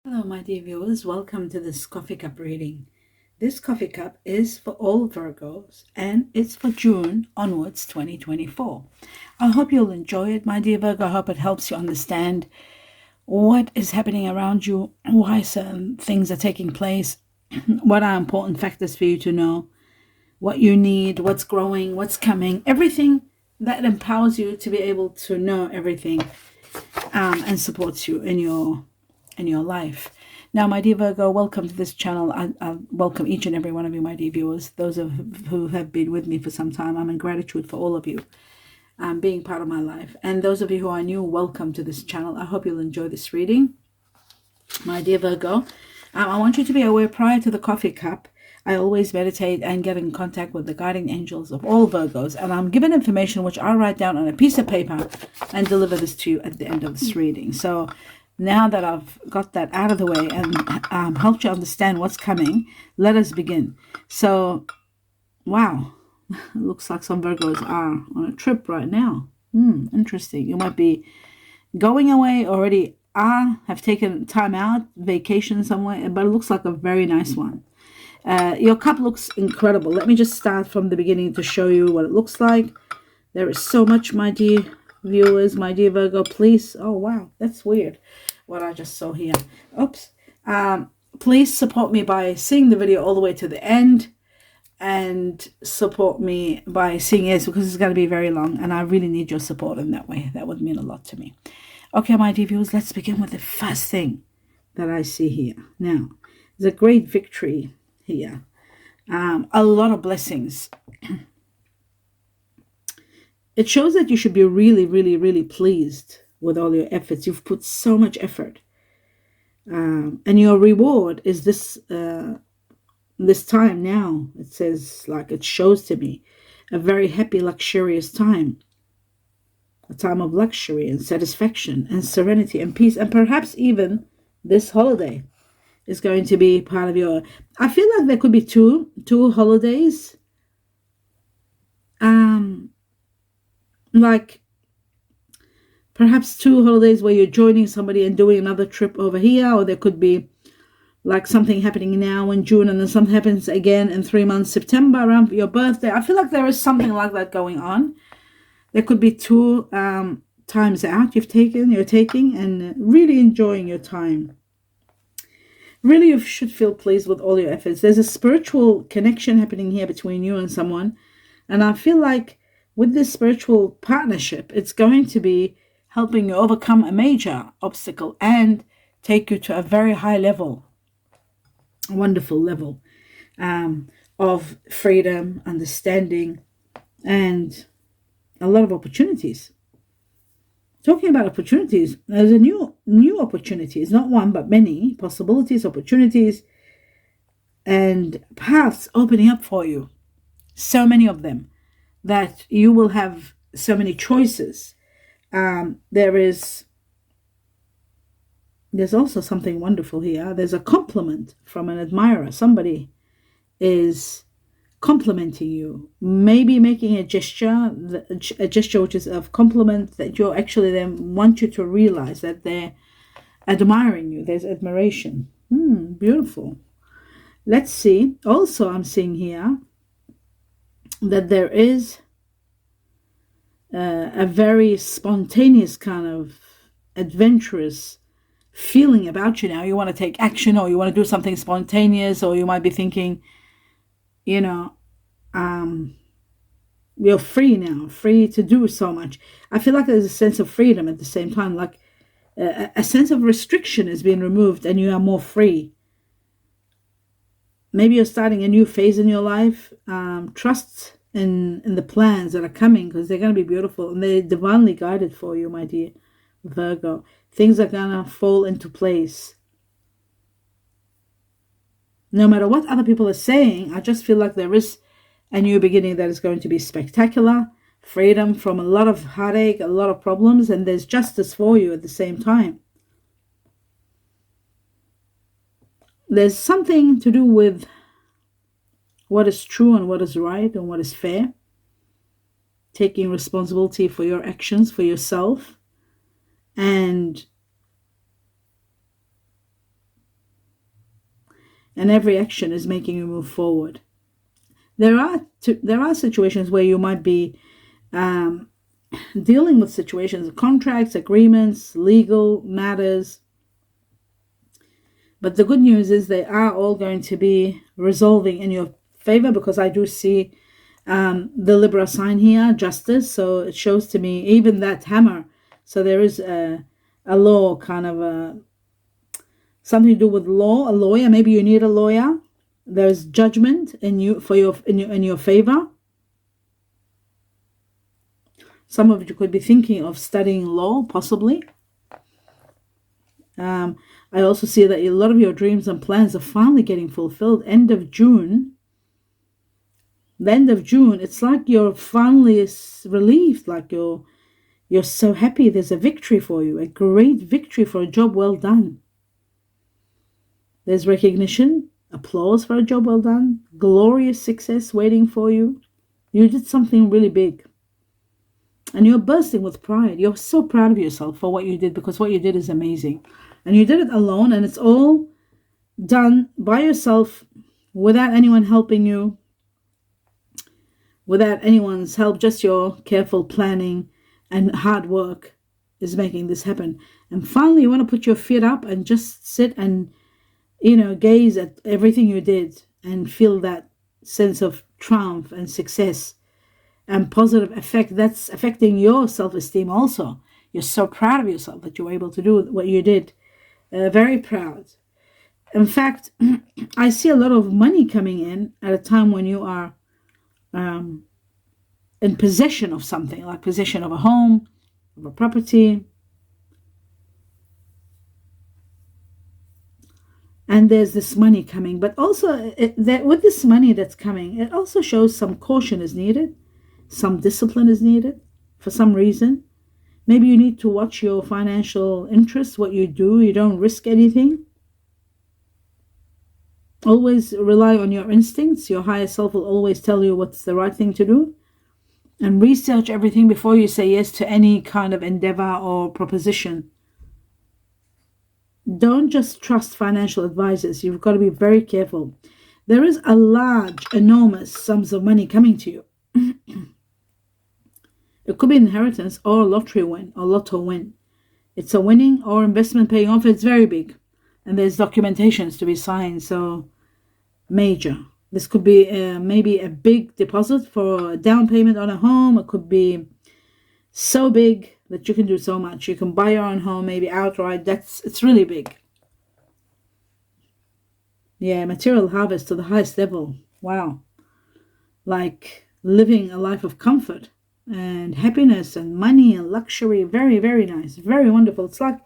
Hello, my dear viewers. Welcome to this coffee cup reading. This coffee cup is for all Virgos and it's for June onwards 2024. I hope you'll enjoy it, my dear Virgo. I hope it helps you understand what is happening around you, why certain things are taking place, what are important factors for you to know, what you need, what's growing, what's coming, everything that empowers you to be able to know everything and supports you in your life. Now, my dear Virgo, welcome to this channel. I welcome each and every one of you, my dear viewers, those who have been with me for some time. I'm in gratitude for all of you being part of my life. And those of you who are new, welcome to this channel. I hope you'll enjoy this reading. My dear Virgo, I want you to be aware, prior to the coffee cup, I always meditate and get in contact with the guiding angels of all Virgos. And I'm given information which I write down on a piece of paper and deliver this to you at the end of this reading. So now that I've got that out of the way and helped you understand what's coming, let us begin. So, wow, it looks like some Virgos are on a trip right now. Interesting. You might be going away, already have taken time out, vacation somewhere, but it looks like a very nice one. Your cup looks incredible. Let me just start from the beginning to show you what it looks like. There is so much, my dear viewers, my dear Virgo. Please, oh wow, that's weird what I just saw here. Oops. Please support me by seeing the video all the way to the end and support me by seeing it, because it's going to be very long and I really need your support in that way. That would mean a lot to me. Okay, my dear viewers, let's begin with the first thing that I see here. Now, there's a great victory here. A lot of blessings. It shows that you should be really, really, really pleased with all your efforts. You've put so much effort. And your reward is this time now. It says, like it shows to me, a very happy, luxurious time. A time of luxury and satisfaction and serenity and peace. And perhaps even this holiday is going to be part of your... I feel like there could be two holidays. Like perhaps two holidays where you're joining somebody and doing another trip over here, or there could be like something happening now in June and then something happens again in 3 months, September, around your birthday. I feel like there is something like that going on. There could be two times out you're taking and really enjoying your time. Really, you should feel pleased with all your efforts. There's a spiritual connection happening here between you and someone. And I feel like with this spiritual partnership, it's going to be helping you overcome a major obstacle and take you to a very high level, a wonderful level of freedom, understanding, and a lot of opportunities. Talking about opportunities, there's a new opportunities, not one, but many possibilities, opportunities, and paths opening up for you. So many of them that you will have so many choices. There's also something wonderful here. There's a compliment from an admirer. Somebody is complimenting you, maybe making a gesture which is of compliment that you actually then want you to realize that they're admiring you. There's admiration. Beautiful. Let's see. Also, I'm seeing here that there is a very spontaneous kind of adventurous feeling about you now. You want to take action, or you want to do something spontaneous, or you might be thinking, you're free now, free to do so much. I feel like there's a sense of freedom at the same time, like a sense of restriction is being removed and you are more free. Maybe you're starting a new phase in your life. Trust in the plans that are coming, because they're going to be beautiful and they're divinely guided for you, my dear Virgo. Things are going to fall into place. No matter what other people are saying, I just feel like there is a new beginning that is going to be spectacular. Freedom from a lot of heartache, a lot of problems, and there's justice for you at the same time. There's something to do with what is true and what is right and what is fair. Taking responsibility for your actions, for yourself, and and every action is making you move forward. There are situations where you might be dealing with situations, contracts, agreements, legal matters. But the good news is they are all going to be resolving in your favor, because I do see the Libra sign here, justice. So it shows to me even that hammer. So there is a law, kind of something to do with law, a lawyer. Maybe you need a lawyer. There's judgment in your favor. Some of you could be thinking of studying law, possibly. I also see that a lot of your dreams and plans are finally getting fulfilled. End of June. The end of June, it's like you're finally relieved, like you're so happy. There's a victory for you, a great victory for a job well done. There's recognition, applause for a job well done, glorious success waiting for you. You did something really big. And you're bursting with pride. You're so proud of yourself for what you did, because what you did is amazing. And you did it alone, and it's all done by yourself, without anyone helping you, without anyone's help. Just your careful planning and hard work is making this happen. And finally, you want to put your feet up and just sit and, gaze at everything you did and feel that sense of triumph and success and positive effect that's affecting your self-esteem also. You're so proud of yourself that you were able to do what you did. Very proud. In fact, I see a lot of money coming in at a time when you are in possession of something, like possession of a home, of a property. And there's this money coming. But also, with this money that's coming, it also shows some caution is needed. Some discipline is needed for some reason. Maybe you need to watch your financial interests, what you do. You don't risk anything. Always rely on your instincts. Your higher self will always tell you what's the right thing to do. And research everything before you say yes to any kind of endeavor or proposition. Don't just trust financial advisors. You've got to be very careful. There is a large, enormous sums of money coming to you. It could be inheritance or a lottery win or lotto win. It's a winning or investment paying off. It's very big. And there's documentations to be signed. So major. This could be maybe a big deposit for a down payment on a home. It could be so big that you can do so much. You can buy your own home, maybe outright. It's really big. Yeah, material harvest to the highest level. Wow. Like living a life of comfort and happiness and money and luxury. Very, very nice. Very wonderful. It's like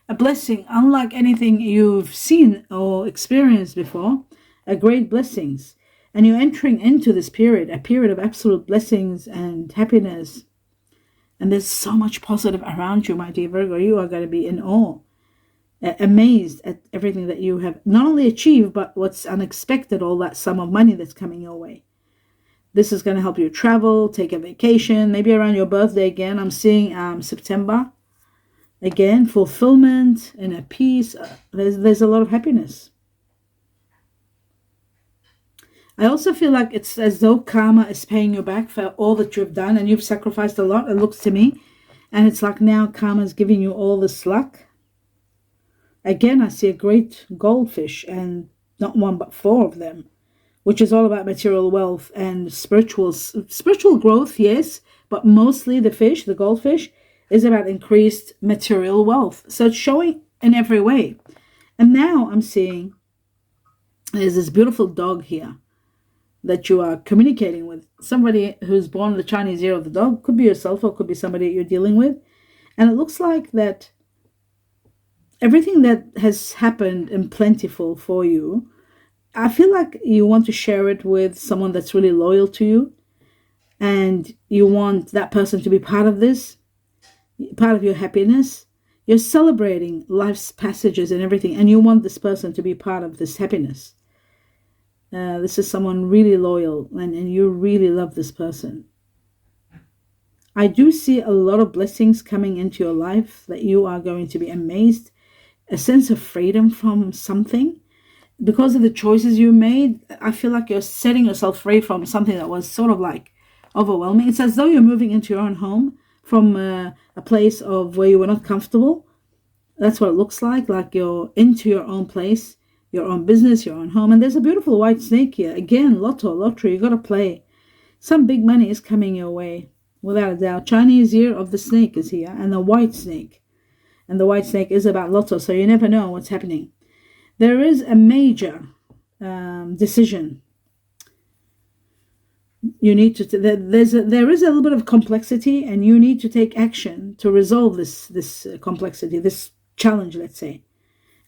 a blessing, unlike anything you've seen or experienced before. A great blessings. And you're entering into this period, a period of absolute blessings and happiness. And there's so much positive around you, my dear Virgo. You are going to be in awe, amazed at everything that you have not only achieved, but what's unexpected, all that sum of money that's coming your way. This is going to help you travel, take a vacation, maybe around your birthday again. I'm seeing September. Again, fulfillment and a peace. There's a lot of happiness. I also feel like it's as though karma is paying you back for all that you've done, and you've sacrificed a lot, it looks to me. And it's like now karma is giving you all this luck. Again, I see a great goldfish, and not one but four of them, which is all about material wealth and spiritual growth, yes, but mostly the fish, the goldfish, is about increased material wealth. So it's showing in every way. And now I'm seeing there's this beautiful dog here that you are communicating with. Somebody who's born the Chinese year of the dog. Could be yourself or could be somebody you're dealing with. And it looks like that everything that has happened in plentiful for you, I feel like you want to share it with someone that's really loyal to you. And you want that person to be part of this, part of your happiness. You're celebrating life's passages and everything. And you want this person to be part of this happiness. This is someone really loyal, and you really love this person. I do see a lot of blessings coming into your life that you are going to be amazed. A sense of freedom from something. because of the choices you made, I feel like you're setting yourself free from something that was sort of like overwhelming. It's as though you're moving into your own home from a place of where you were not comfortable. That's what it looks like you're into your own place, your own business, your own home. And there's a beautiful white snake here. Again, lottery, you got to play. Some big money is coming your way, without a doubt. Chinese year of the snake is here, and the white snake. And the white snake is about lotto, so you never know what's happening. There is a major decision. You need to. There is a little bit of complexity, and you need to take action to resolve this complexity, this challenge, let's say.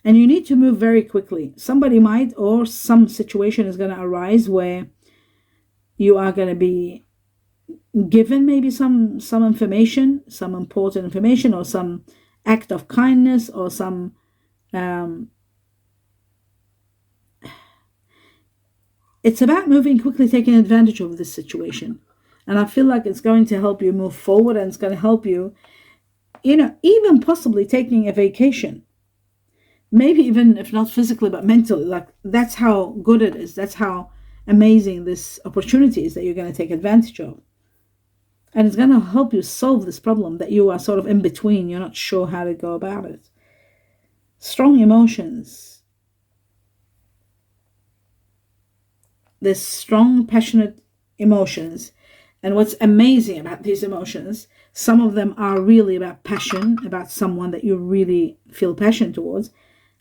And you need to move very quickly. Somebody might, or some situation is going to arise where you are going to be given maybe some information, some important information, or some act of kindness, or some it's about moving quickly, taking advantage of this situation. And I feel like it's going to help you move forward, and it's going to help you, even possibly taking a vacation. Maybe even if not physically, but mentally. Like, that's how good it is. That's how amazing this opportunity is that you're going to take advantage of. And it's going to help you solve this problem that you are sort of in between. You're not sure how to go about it. Strong emotions. There's strong, passionate emotions. And what's amazing about these emotions, some of them are really about passion, about someone that you really feel passion towards.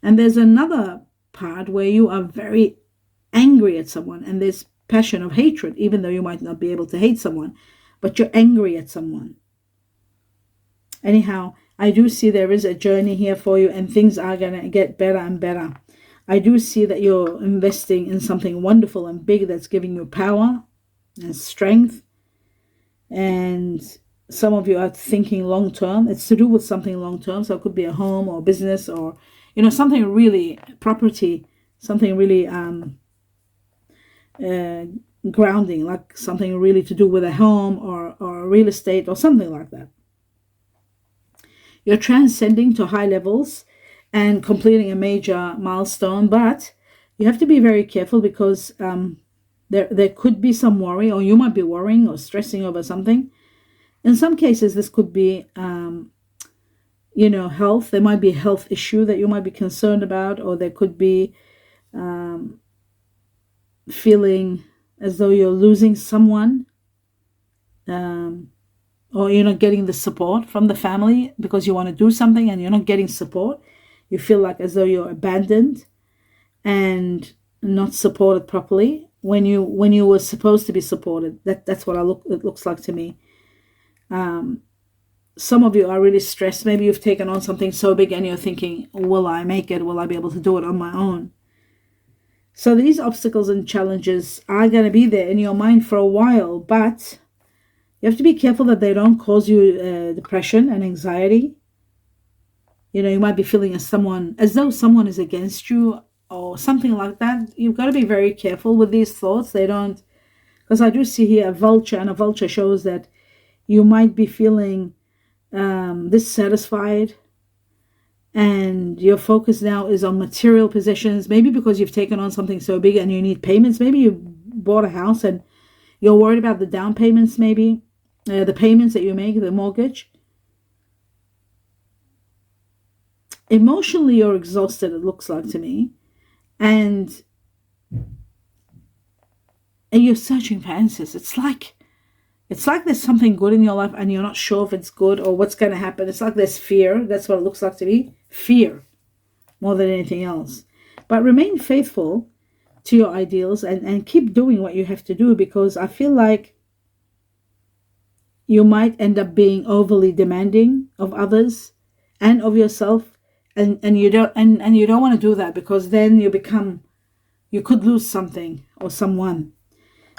And there's another part where you are very angry at someone, and there's passion of hatred, even though you might not be able to hate someone, but you're angry at someone. Anyhow, I do see there is a journey here for you, and things are going to get better and better. I do see that you're investing in something wonderful and big that's giving you power and strength. And some of you are thinking long term. It's to do with something long term. So it could be a home or business, or, something really, property, something really grounding, like something really to do with a home or real estate or something like that. You're transcending to high levels and completing a major milestone, but you have to be very careful, because there could be some worry, or you might be worrying or stressing over something. In some cases, this could be, health. There might be a health issue that you might be concerned about, or there could be feeling as though you're losing someone, or you're not getting the support from the family because you want to do something and you're not getting support. You feel like as though you're abandoned and not supported properly when you were supposed to be supported. That's what it looks like to me. Some of you are really stressed. Maybe you've taken on something so big and you're thinking, will I make it? Will I be able to do it on my own? So these obstacles and challenges are going to be there in your mind for a while, but you have to be careful that they don't cause you depression and anxiety. You might be feeling as though someone is against you or something like that. You've got to be very careful with these thoughts. They don't, because I do see here a vulture, and a vulture shows that you might be feeling dissatisfied, and your focus now is on material possessions, maybe because you've taken on something so big and you need payments. Maybe you bought a house and you're worried about the down payments, maybe the payments that you make, the mortgage. Emotionally, you're exhausted, it looks like to me, and you're searching for answers. It's like there's something good in your life and you're not sure if it's good or what's going to happen. It's like there's fear. That's what it looks like to me. Fear more than anything else. But remain faithful to your ideals and keep doing what you have to do, because I feel like you might end up being overly demanding of others and of yourself, and you don't want to do that, because then you could lose something or someone.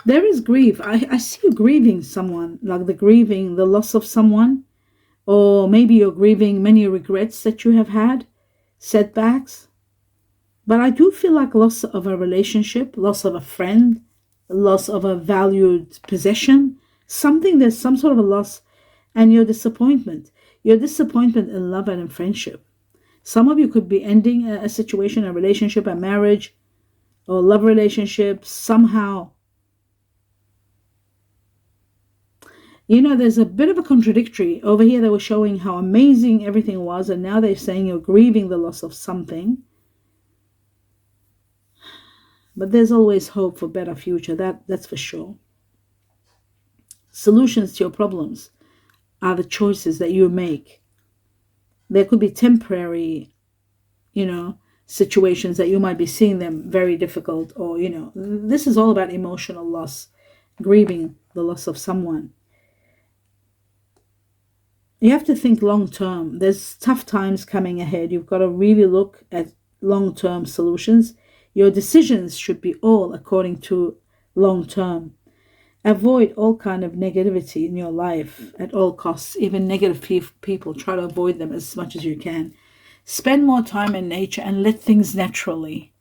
There is grief. I see you grieving someone, like the loss of someone, or maybe you're grieving many regrets that you have had, setbacks. But I do feel like loss of a relationship, loss of a friend, loss of a valued possession, there's some sort of a loss, and your disappointment in love and in friendship. Some of you could be ending a situation, a relationship, a marriage, or love relationships somehow. You know, there's a bit of a contradictory. Over here, they were showing how amazing everything was, and now they're saying you're grieving the loss of something. But there's always hope for a better future, that's for sure. Solutions to your problems are the choices that you make. There could be temporary, situations that you might be seeing them very difficult, or, this is all about emotional loss, grieving the loss of someone. You have to think long term. There's tough times coming ahead. You've got to really look at long term solutions. Your decisions should be all according to long term. Avoid all kind of negativity in your life at all costs. Even negative people, try to avoid them as much as you can. Spend more time in nature and let things naturally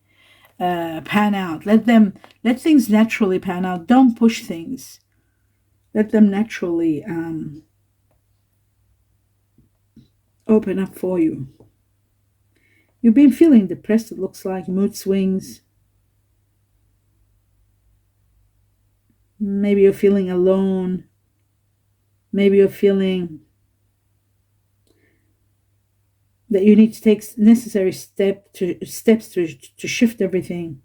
pan out. Let things naturally pan out. Don't push things. Let them naturally open up for you. You've been feeling depressed, it looks like, mood swings. Maybe you're feeling alone. Maybe you're feeling that you need to take necessary steps to shift everything.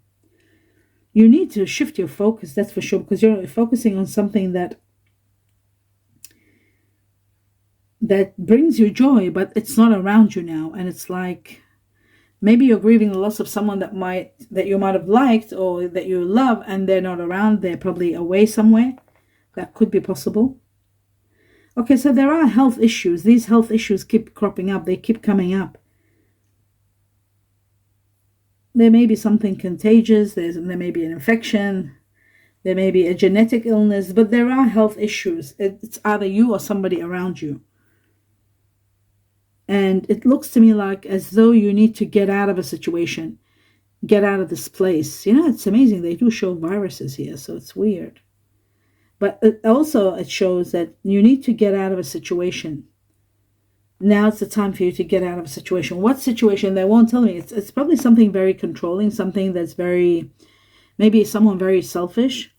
You need to shift your focus, that's for sure, because you're focusing on something that brings you joy, but it's not around you now. And it's like maybe you're grieving the loss of someone that you might have liked or that you love, and they're not around. They're probably away somewhere. That could be possible. Okay, so there are health issues. These health issues keep cropping up. They keep coming up. There may be something contagious. There may be an infection. There may be a genetic illness, but there are health issues. It's either you or somebody around you. And it looks to me like as though you need to get out of a situation, get out of this place. It's amazing. They do show viruses here, so it's weird. But it shows that you need to get out of a situation. Now it's the time for you to get out of a situation. What situation? They won't tell me. It's probably something very controlling, something that's maybe someone very selfish.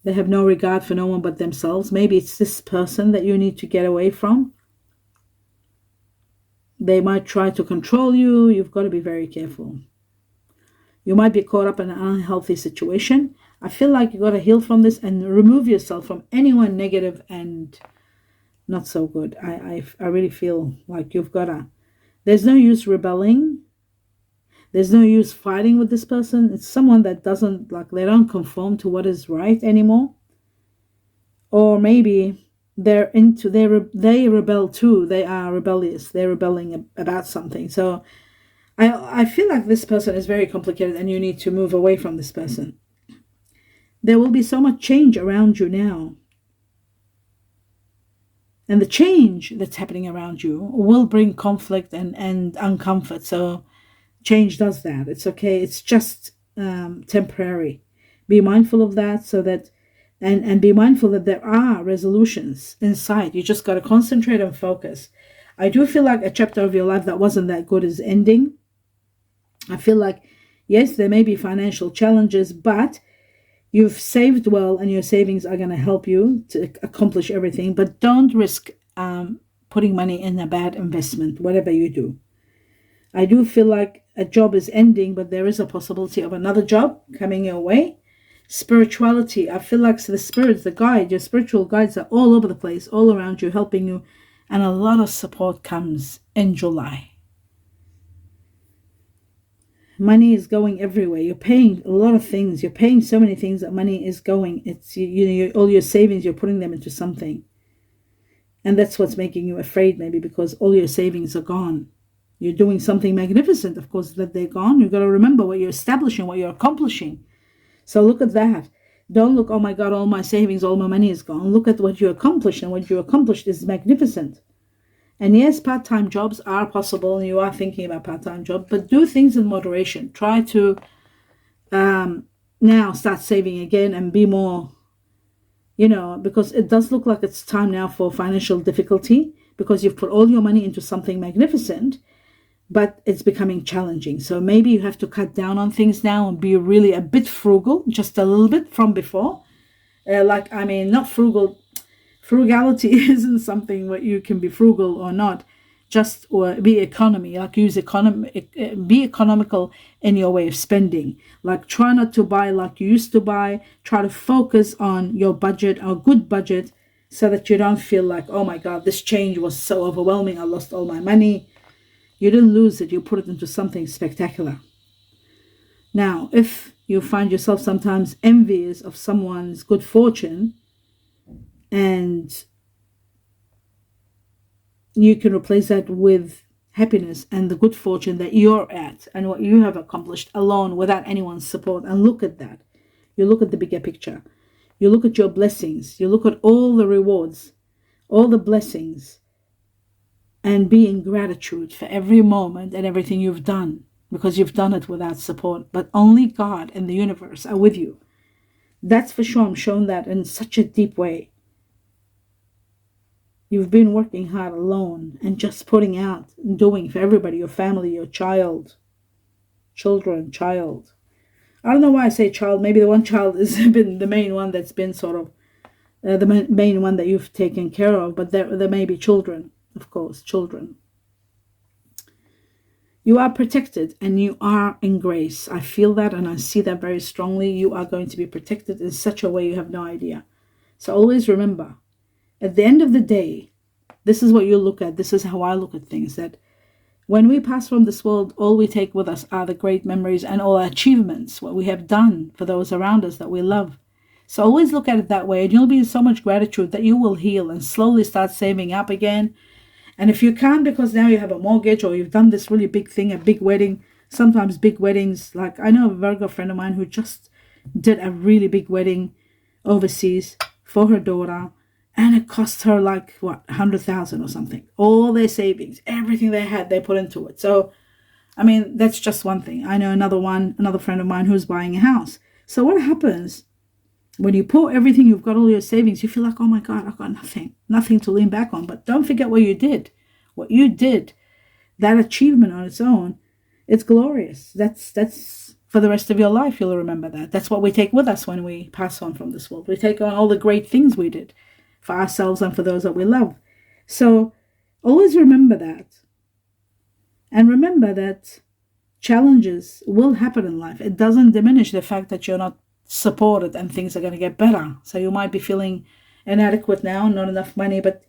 They have no regard for no one but themselves. Maybe it's this person that you need to get away from. They might try to control you. You've got to be very careful. You might be caught up in an unhealthy situation. I feel like you've got to heal from this and remove yourself from anyone negative and not so good. I really feel like you've got to. There's no use rebelling. There's no use fighting with this person. It's someone that they don't conform to what is right anymore. Or maybe they rebel too. They are rebellious. They're rebelling about something. So I feel like this person is very complicated and you need to move away from this person. There will be so much change around you now. And the change that's happening around you will bring conflict and uncomfort. So change does that. It's okay. It's just temporary. Be mindful of that so that and be mindful that there are resolutions in sight. You just got to concentrate and focus. I do feel like a chapter of your life that wasn't that good is ending. I feel like, yes, there may be financial challenges, but you've saved well and your savings are going to help you to accomplish everything. But don't risk putting money in a bad investment, whatever you do. I do feel like a job is ending, but there is a possibility of another job coming your way. Spirituality, I feel like the spirits, your spiritual guides are all over the place, all around you, helping you. And a lot of support comes in July. Money is going everywhere. You're paying a lot of things. You're paying so many things that money is going. It's all your savings, you're putting them into something. And that's what's making you afraid, maybe, because all your savings are gone. You're doing something magnificent, of course, that they're gone. You've got to remember what you're establishing, what you're accomplishing. So look at that. Don't look, oh my God, all my savings, all my money is gone. Look at what you accomplished, and what you accomplished is magnificent. And yes, part-time jobs are possible, and you are thinking about part-time jobs, but do things in moderation. Try to now start saving again and be more, because it does look like it's time now for financial difficulty because you've put all your money into something magnificent, but it's becoming challenging. So maybe you have to cut down on things now and be really a bit frugal, just a little bit from before. Not frugal. Frugality isn't something where you can be frugal or not, just or be economy, like be economical in your way of spending. Like try not to buy like you used to buy. Try to focus on your budget, a good budget, so that you don't feel like, oh my God, this change was so overwhelming. I lost all my money. You didn't lose it. You put it into something spectacular. Now, if you find yourself sometimes envious of someone's good fortune, and you can replace that with happiness and the good fortune that you're at and what you have accomplished alone without anyone's support, and look at that. You look at the bigger picture. You look at your blessings. You look at all the rewards, all the blessings, and be in gratitude for every moment and everything you've done, because you've done it without support. But only God and the universe are with you. That's for sure. I'm shown that in such a deep way. You've been working hard alone and just putting out and doing for everybody, your family, your child. I don't know why I say child. Maybe the one child has been the main one that's been sort of the main one that you've taken care of. But there may be children, of course, children. You are protected and you are in grace. I feel that and I see that very strongly. You are going to be protected in such a way you have no idea. So always remember, at the end of the day, this is what you look at. This is how I look at things, that when we pass from this world, all we take with us are the great memories and all our achievements, what we have done for those around us that we love. So always look at it that way, and you'll be in so much gratitude that you will heal and slowly start saving up again. And if you can't, because now you have a mortgage or you've done this really big thing, a big wedding, sometimes big weddings, like I know a Virgo friend of mine who just did a really big wedding overseas for her daughter, and it cost her like, what, 100,000 or something. All their savings, everything they had, they put into it. So, I mean, that's just one thing. I know another friend of mine who's buying a house. So what happens when you put everything, you've got all your savings, you feel like, oh my God, I've got nothing to lean back on. But don't forget what you did. What you did, that achievement on its own, it's glorious. That's for the rest of your life, you'll remember that. That's what we take with us when we pass on from this world. We take on all the great things we did for ourselves and for those that we love. So always remember that. And remember that challenges will happen in life. It doesn't diminish the fact that you're not supported and things are going to get better. So you might be feeling inadequate now, not enough money, but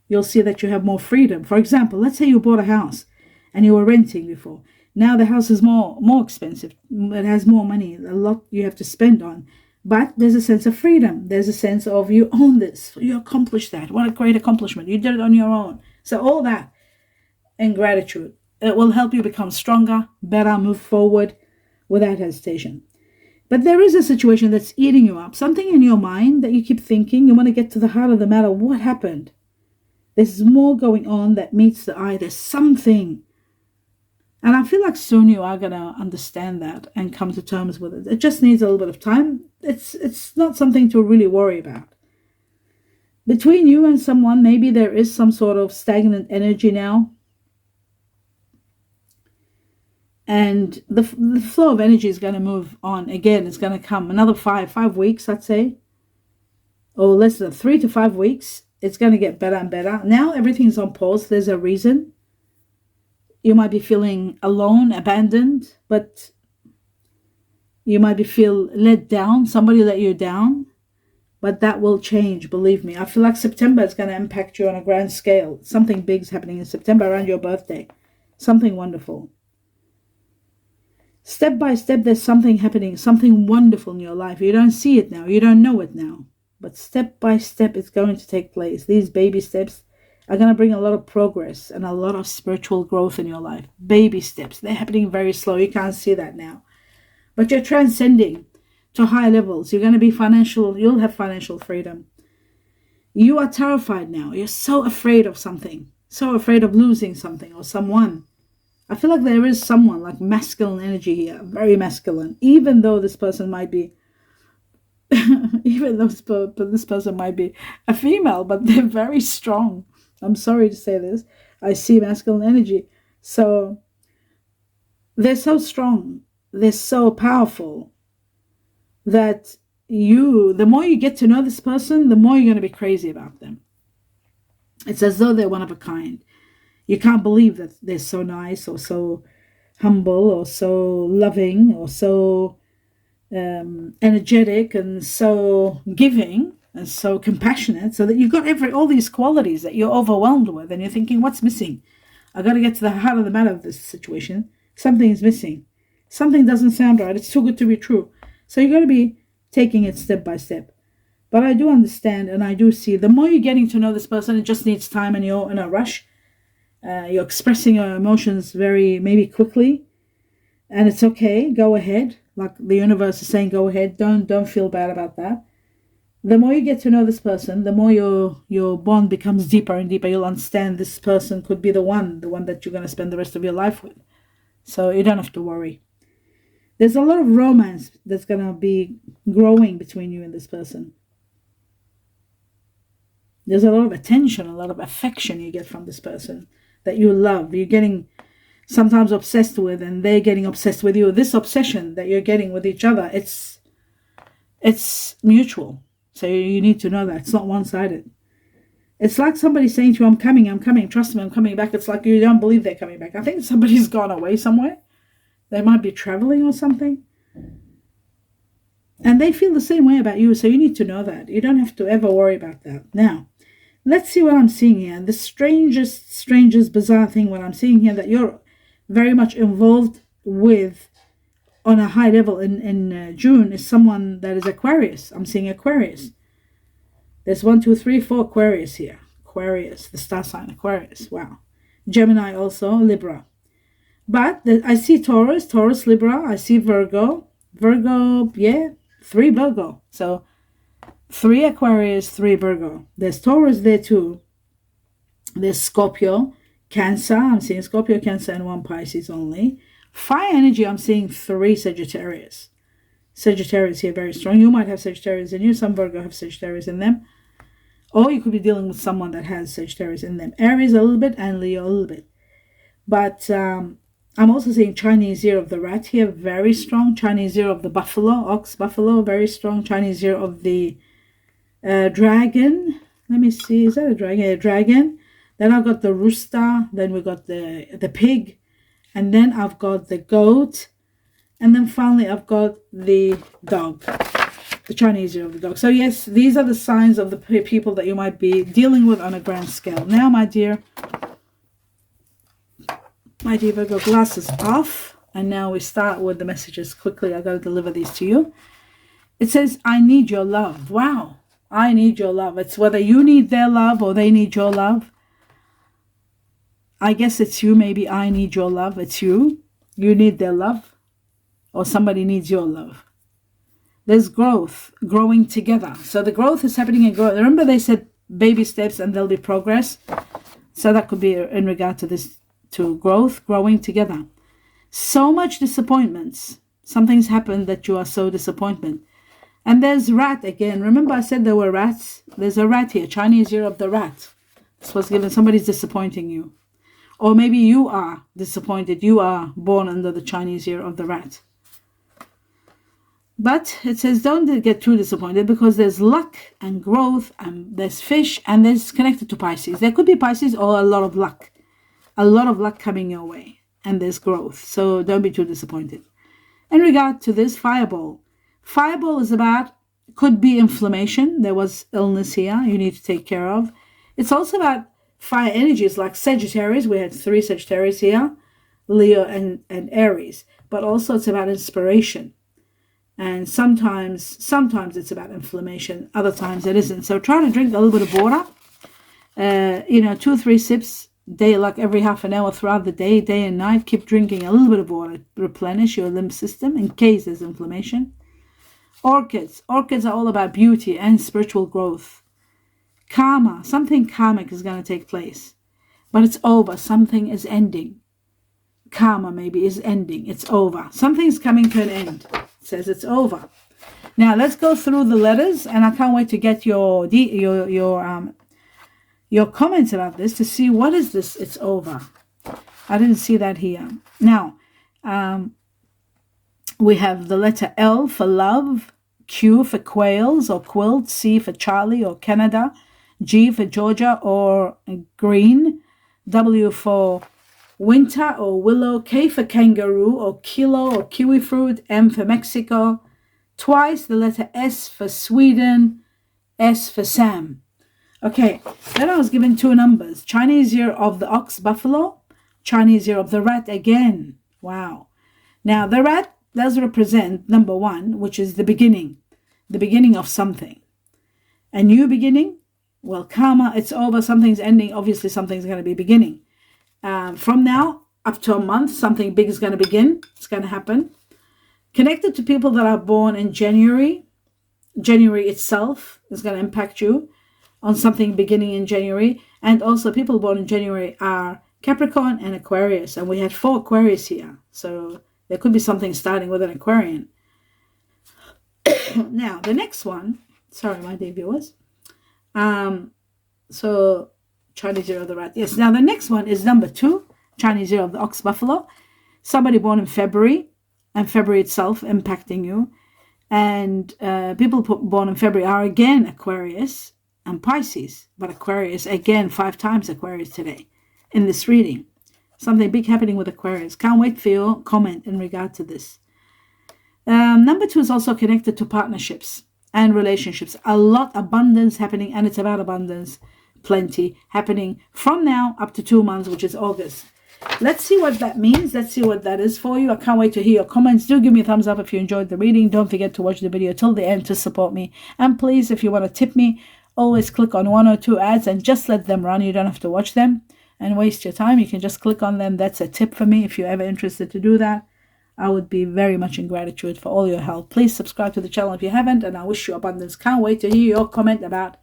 you'll see that you have more freedom. For example, let's say you bought a house and you were renting before. Now the house is more expensive. It has more money, a lot you have to spend on. But there's a sense of freedom. There's a sense of you own this. You accomplished that. What a great accomplishment. You did it on your own. So all that and gratitude, it will help you become stronger, better, move forward without hesitation. But there is a situation that's eating you up. Something in your mind that you keep thinking. You want to get to the heart of the matter. What happened? There's more going on that meets the eye. There's something. And I feel like soon you are going to understand that and come to terms with it. It just needs a little bit of time. It's not something to really worry about. Between you and someone, maybe there is some sort of stagnant energy now. And the flow of energy is going to move on. Again, it's going to come another 5 weeks, I'd say. Or less than 3 to 5 weeks. It's going to get better and better. Now everything's on pause. There's a reason. You might be feeling alone, abandoned, but you might be feel let down. Somebody let you down, but that will change. Believe me. I feel like September is going to impact you on a grand scale. Something big is happening in September around your birthday. Something wonderful. Step by step, there's something happening, something wonderful in your life. You don't see it now. You don't know it now. But step by step, it's going to take place. These baby steps are going to bring a lot of progress and a lot of spiritual growth in your life. Baby steps. They're happening very slow. You can't see that now. But you're transcending to high levels. You're going to be financial. You'll have financial freedom. You are terrified now. You're so afraid of something. So afraid of losing something or someone. I feel like there is someone like masculine energy here. Very masculine. Even though this person might be this person might be a female, but they're very strong. I'm sorry to say this. I see masculine energy. So they're so strong, they're so powerful that the more you get to know this person, the more you're going to be crazy about them. It's as though they're one of a kind. You can't believe that they're so nice or so humble or so loving or so energetic and so giving and so compassionate, so that you've got all these qualities that you're overwhelmed with, and you're thinking, what's missing? I got to get to the heart of the matter of this situation. Something's missing. Something doesn't sound right. It's too good to be true. So you got to be taking it step by step. But I do understand, and I do see, the more you're getting to know this person, it just needs time, and you're in a rush. You're expressing your emotions very, maybe quickly, and it's okay. Go ahead. Like the universe is saying, go ahead. Don't feel bad about that. The more you get to know this person, the more your bond becomes deeper and deeper. You'll understand this person could be the one that you're going to spend the rest of your life with. So you don't have to worry. There's a lot of romance that's going to be growing between you and this person. There's a lot of attention, a lot of affection you get from this person that you love. You're getting sometimes obsessed with, and they're getting obsessed with you. This obsession that you're getting with each other, it's mutual. So you need to know that. It's not one-sided. It's like somebody saying to you, I'm coming, trust me, I'm coming back. It's like you don't believe they're coming back. I think somebody's gone away somewhere. They might be traveling or something. And they feel the same way about you, so you need to know that. You don't have to ever worry about that. Now, let's see what I'm seeing here. The strangest, bizarre thing, what I'm seeing here, that you're very much involved with on a high level in June, is someone that is Aquarius. I'm seeing Aquarius. There's 1, 2, 3, 4 Aquarius here. Aquarius, the star sign Aquarius. Wow. Gemini also, Libra. But I see Taurus, Libra. I see Virgo. Yeah, 3 Virgo. So 3 Aquarius, 3 Virgo. There's Taurus there too. There's Scorpio, Cancer. I'm seeing Scorpio, Cancer, and 1 Pisces only. Fire energy, I'm seeing 3 Sagittarius. Sagittarius here, very strong. You might have Sagittarius in you. Some Virgo have Sagittarius in them. Or you could be dealing with someone that has Sagittarius in them. Aries a little bit and Leo a little bit. But I'm also seeing Chinese year of the rat here, very strong. Chinese year of the buffalo, ox, buffalo, very strong. Chinese year of the dragon. Let me see, is that a dragon? A dragon. Then I've got the rooster. Then we've got the pig. And then I've got the goat. And then finally I've got the dog. The Chinese year of the dog. So yes, these are the signs of the people that you might be dealing with on a grand scale. Now, my dear Virgo, glasses off. And now we start with the messages quickly. I got to deliver these to you. It says, I need your love. Wow. I need your love. It's whether you need their love or they need your love. I guess it's you. Maybe I need your love. It's you. You need their love. Or somebody needs your love. There's growth, growing together. So the growth is happening in growth. Remember they said baby steps and there'll be progress. So that could be in regard to this, to growth, growing together. So much disappointments. Something's happened that you are so disappointed. And there's rat again. Remember I said there were rats? There's a rat here. Chinese year of the rat. This was given. Somebody's disappointing you. Or maybe you are disappointed. You are born under the Chinese year of the rat. But it says don't get too disappointed, because there's luck and growth, and there's fish, and there's connected to Pisces. There could be Pisces or a lot of luck. A lot of luck coming your way. And there's growth. So don't be too disappointed. In regard to this fireball. Fireball is about, could be inflammation. There was illness here you need to take care of. It's also about fire energies like Sagittarius. We had 3 Sagittarius here. Leo and Aries. But also it's about inspiration. And sometimes it's about inflammation. Other times it isn't. So try to drink a little bit of water. 2 or 3 sips day, like every half an hour throughout the day and night. Keep drinking a little bit of water. Replenish your lymph system in case there's inflammation. Orchids are all about beauty and spiritual growth. Karma, something karmic is going to take place. But it's over. Something is ending. Karma maybe is ending. It's over. Something's coming to an end. It says it's over. Now let's go through the letters, and I can't wait to get your comments about this, to see what is this. It's over. I didn't see that here. Now, We have the letter L for love, Q for quails or quilt, C for Charlie or Canada, G for Georgia or green, W for winter or willow, K for kangaroo or kilo or kiwi fruit, M for Mexico, twice the letter S for Sweden, S for Sam. Okay, then I was given two numbers, Chinese year of the ox buffalo, Chinese year of the rat again. Wow. Now the rat does represent number 1, which is the beginning of something. A new beginning. Well, karma, it's over, something's ending, obviously something's going to be beginning. From now up to a month, something big is going to begin. It's going to happen. Connected to people that are born in January. January itself is going to impact you on something beginning in January. And also people born in January are Capricorn and Aquarius. And we had 4 Aquarius here. So there could be something starting with an Aquarian. Now, the next one, sorry, my dear viewers. So Chinese year of the rat. Yes, now the next one is number 2, Chinese year of the ox buffalo. Somebody born in February, and February itself impacting you. And people born in February are again Aquarius and Pisces. But Aquarius, again, 5 times Aquarius today in this reading. Something big happening with Aquarius. Can't wait for your comment in regard to this. Number 2 is also connected to partnerships and relationships. A lot abundance happening, and it's about abundance, plenty happening from now up to 2 months, which is August. Let's see what that means. Let's see what that is for you. I can't wait to hear your comments. Do give me a thumbs up if you enjoyed the reading. Don't forget to watch the video till the end to support me. And please, if you want to tip me, always click on 1 or 2 ads and just let them run. You don't have to watch them and waste your time. You can just click on them. That's a tip for me. If you're ever interested to do that, I would be very much in gratitude for all your help. Please subscribe to the channel if you haven't, and I wish you abundance. Can't wait to hear your comment about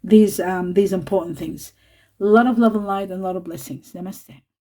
these important things. A lot of love and light and a lot of blessings. Namaste.